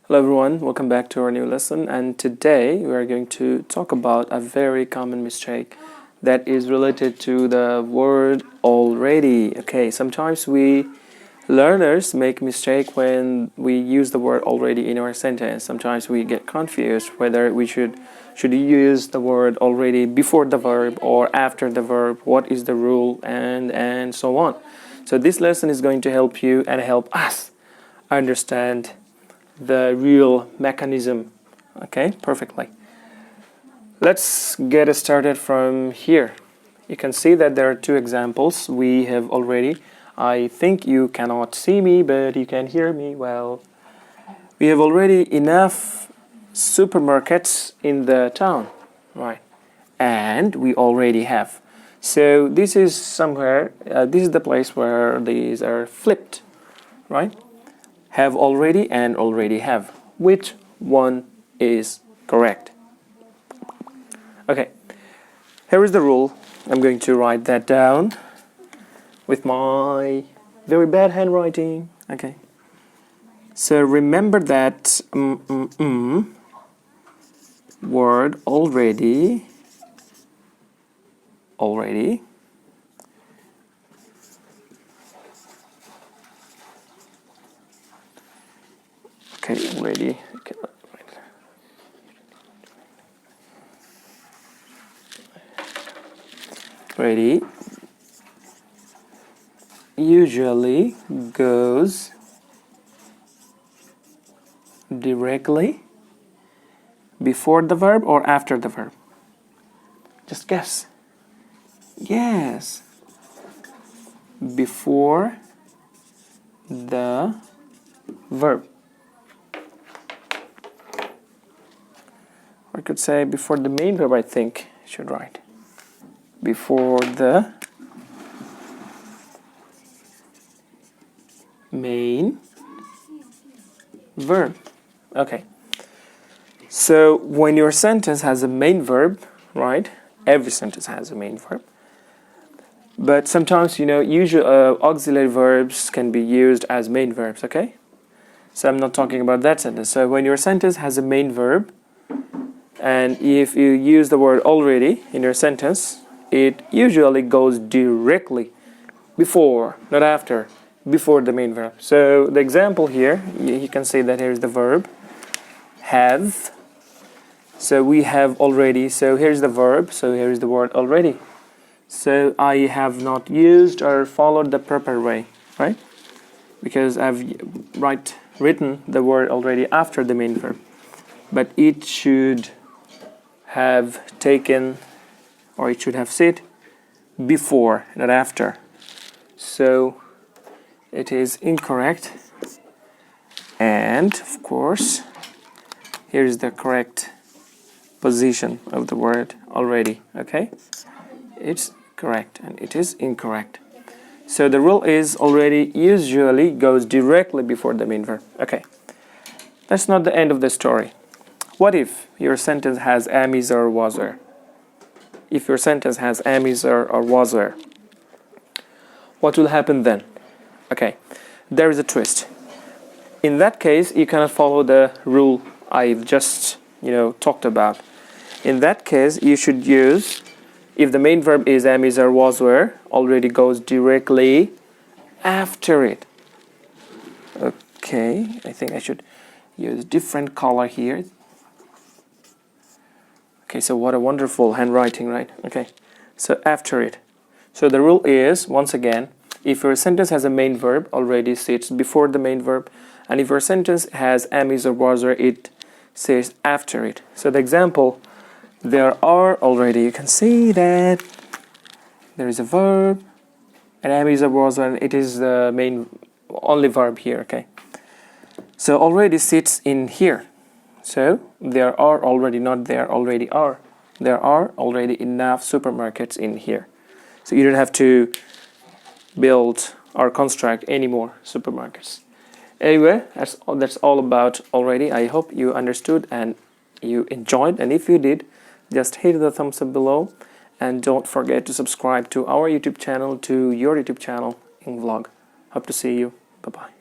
Hello everyone, welcome back to our new lesson, and today we are going to talk about a very common mistake that is related to the word already. Okay, sometimes we learners make mistake when we use the word already in our sentence. Sometimes we get confused whether we should use the word already before the verb or after the verb, what is the rule, and so on. So this lesson is going to help you and help us understand the real mechanism, okay, perfectly. Let's get started from here. You can see that there are two examples we have already. I think you cannot see me, but you can hear me well. We have already enough supermarkets in the town, right? And we already have. So this is somewhere, this is the place where these are flipped, right? Have already and already have. Which one is correct? Okay, here is the rule. I'm going to write that down with my very bad handwriting. Okay, so remember that word already okay, already. Okay. Ready usually goes directly before the verb or after the verb. Just guess. Yes, before the verb. I could say before the main verb, I think I should write. Before the main verb. Okay. So when your sentence has a main verb, right? Every sentence has a main verb. But sometimes, usual auxiliary verbs can be used as main verbs, okay? So I'm not talking about that sentence. So when your sentence has a main verb, and if you use the word already in your sentence, it usually goes directly before, not after, before the main verb. So the example here, you can see that here's the verb, have. So we have already, so here's the verb, so here's the word already. So I have not used or followed the proper way, right? Because I've written the word already after the main verb. But it should have taken, or it should have said before, not after. So it is incorrect. And of course, here is the correct position of the word already, okay? It's correct and it is incorrect. So the rule is already usually goes directly before the main verb. Okay, that's not the end of the story. What if your sentence has am, is, or was, were? If your sentence has am, is, or was, were, what will happen then? Okay, there is a twist. In that case, you cannot follow the rule I've just talked about. In that case, you should use, if the main verb is am, is, or was, were, already goes directly after it. Okay, I think I should use different color here. Okay, so what a wonderful handwriting, right? Okay, so after it. So the rule is, once again, if your sentence has a main verb, already sits before the main verb, and if your sentence has am, is, or was, were, it says after it. So the example, there are already, you can see that there is a verb, and am, is, or was, and it is the main only verb here, okay? So already sits in here. So there are already, not there already are. There are already enough supermarkets in here. So you don't have to build or construct any more supermarkets. Anyway, that's all about already. I hope you understood and you enjoyed. And if you did, just hit the thumbs up below. And don't forget to subscribe to our YouTube channel, to your YouTube channel, EngVlog. Hope to see you. Bye-bye.